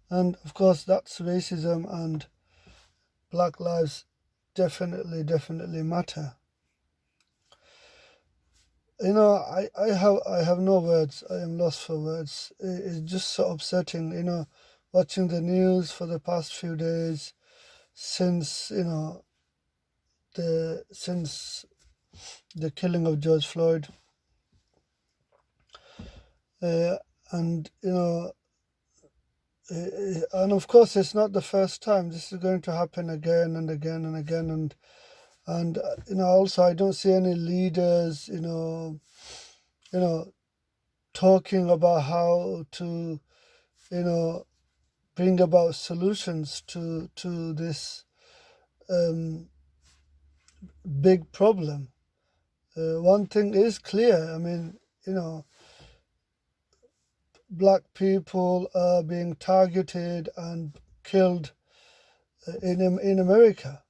And of course, that's racism, and black lives definitely matter. I have no words. I am lost for words. It's just so upsetting, watching the news for the past few days since, the killing of George Floyd. Uh, and, and of course, it's not the first time. This is going to happen again and again and again. And also, I don't see any leaders, talking about how to, you know, bring about solutions to this um, big problem. One thing is clear. I mean, black people are being targeted and killed in America,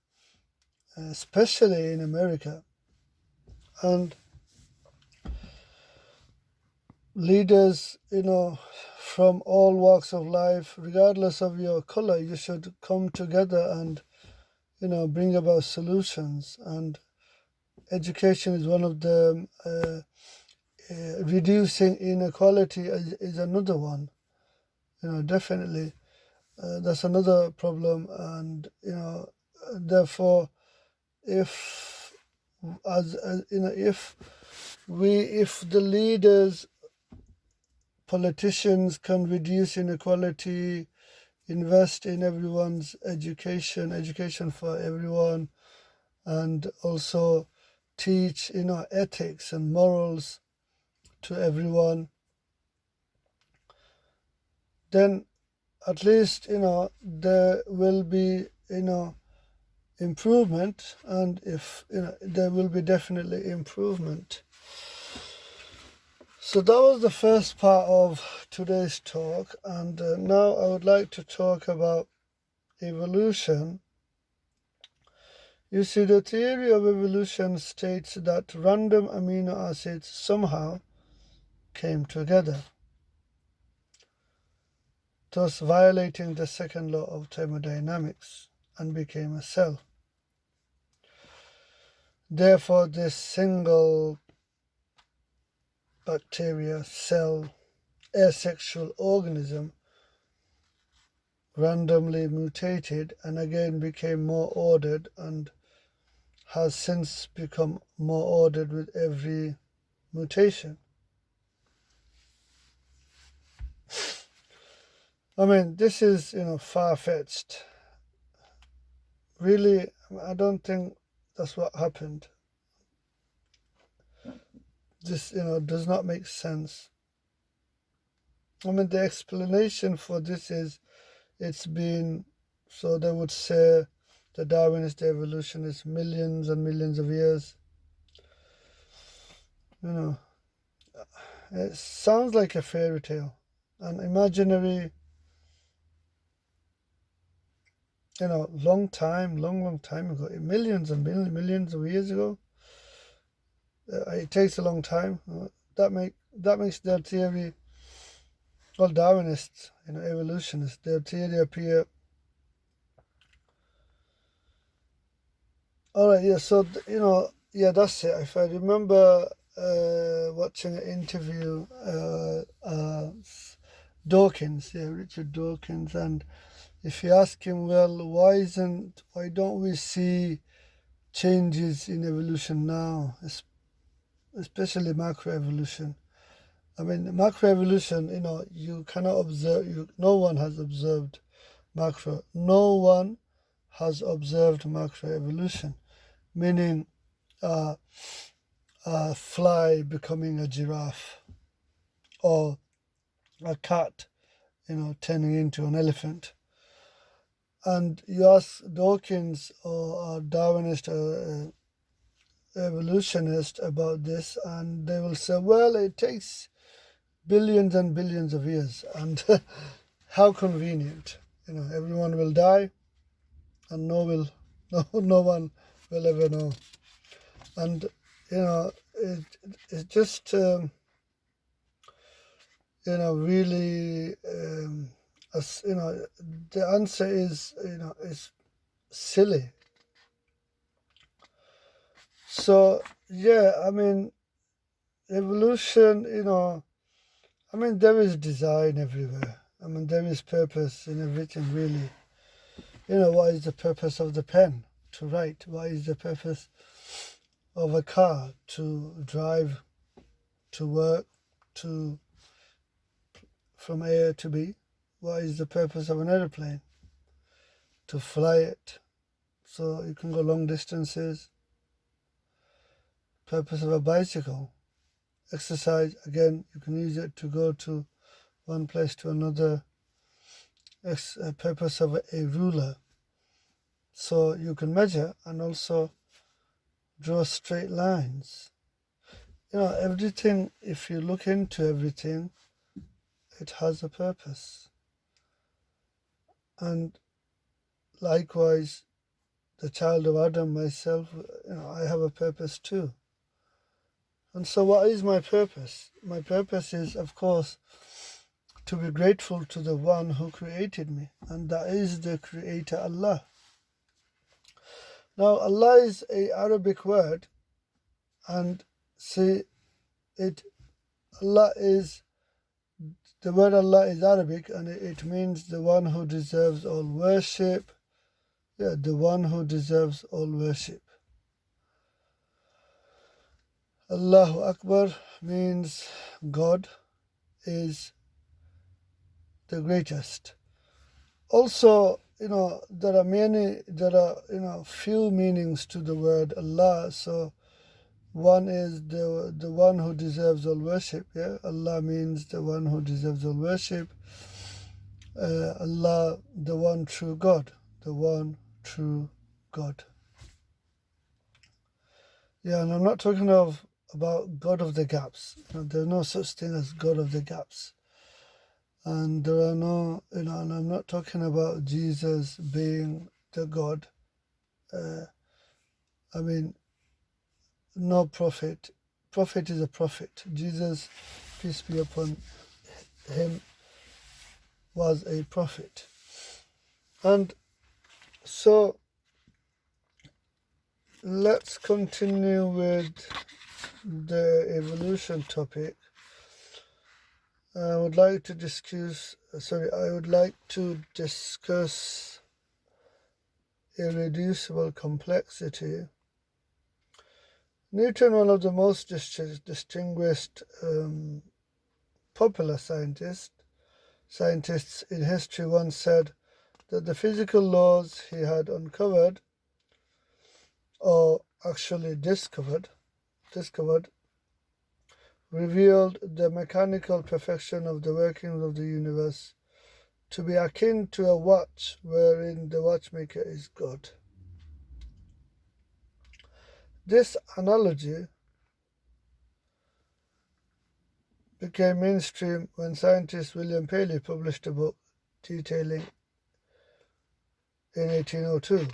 especially in America. And leaders, from all walks of life, regardless of your color, you should come together and, bring about solutions. And education is one of the reducing inequality is another one. Definitely, that's another problem. And therefore, if as if the leaders, politicians can reduce inequality, invest in everyone's education for everyone, and also teach ethics and morals to everyone, then at least there will be improvement. And if there will be definitely improvement. So that was the first part of today's talk, and now I would like to talk about evolution. You see, the theory of evolution states that random amino acids somehow came together, thus violating the second law of thermodynamics, and became a cell. Therefore, this single bacteria, cell, asexual organism randomly mutated and again became more ordered, and has since become more ordered with every mutation. I mean, this is, far-fetched. Really, I don't think that's what happened. This, does not make sense. I mean, the explanation for this is it's been, so they would say the Darwinist evolution is millions and millions of years. It sounds like a fairy tale, an imaginary, long time ago, millions and millions of years ago. It takes a long time. That makes their theory, well, Darwinists, evolutionists, their theory appear. All right, yeah. So yeah, that's it. If I remember watching an interview, Dawkins, Richard Dawkins, and if you ask him, well, why don't we see changes in evolution now, especially macroevolution? I mean, macroevolution, you cannot observe. No one has observed macro. No one has observed macroevolution, meaning a fly becoming a giraffe, or a cat, turning into an elephant. And you ask Dawkins or a Darwinist or evolutionist about this, and they will say, well, it takes billions and billions of years, and how convenient. Everyone will die, and no one will ever know. And it just really, the answer is, is silly. So yeah, I mean, evolution, there is design everywhere. There is purpose in everything, really. What is the purpose of the pen? To write. What is the purpose of a car? To drive, to work, from A to B. What is the purpose of an aeroplane? To fly it, so you can go long distances. Purpose of a bicycle. Exercise, again, you can use it to go to one place to another. Purpose of a ruler, so you can measure and also draw straight lines. Everything, if you look into everything, it has a purpose. And likewise, the child of Adam, myself, I have a purpose too. And so what is my purpose? My purpose is, of course, to be grateful to the one who created me, and that is the Creator, Allah. Now, Allah is an Arabic word, and the word Allah is Arabic, and it means the one who deserves all worship. Yeah, the one who deserves all worship. Allahu Akbar means God is the greatest. Also, there are few meanings to the word Allah. So one is the one who deserves all worship. Yeah, Allah means the one who deserves all worship. Allah, the one true God, the one true God. Yeah, and I'm not talking about God of the gaps. There's no such thing as God of the gaps. And there are no, and I'm not talking about Jesus being the God. No prophet. Prophet is a prophet. Jesus, peace be upon him, was a prophet. And so let's continue with the evolution topic. I would like to discuss irreducible complexity. Newton, one of the most distinguished popular scientists in history, once said that the physical laws he had uncovered, or actually discovered, revealed the mechanical perfection of the workings of the universe to be akin to a watch wherein the watchmaker is God. This analogy became mainstream when scientist William Paley published a book detailing in 1802.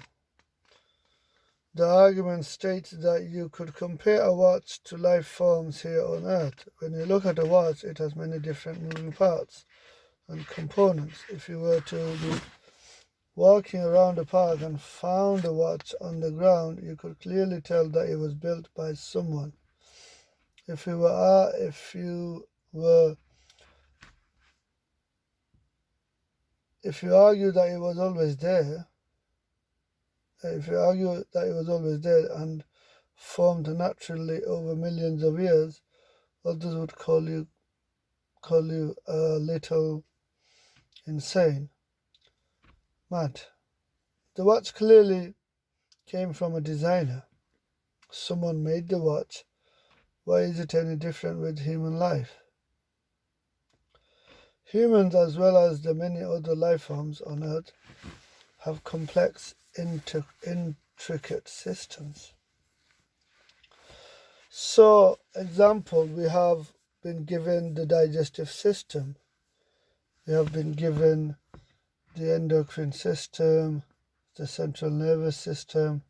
The argument states that you could compare a watch to life forms here on Earth. When you look at a watch, it has many different moving parts and components. If you were to be walking around a park and found a watch on the ground, you could clearly tell that it was built by someone. If you argue that it was always there, and formed naturally over millions of years, others would call you a little insane, mad. The watch clearly came from a designer. Someone made the watch. Why is it any different with human life? Humans, as well as the many other life forms on Earth, have complex, intricate systems. So, example, we have been given the digestive system. We have been given the endocrine system, the central nervous system,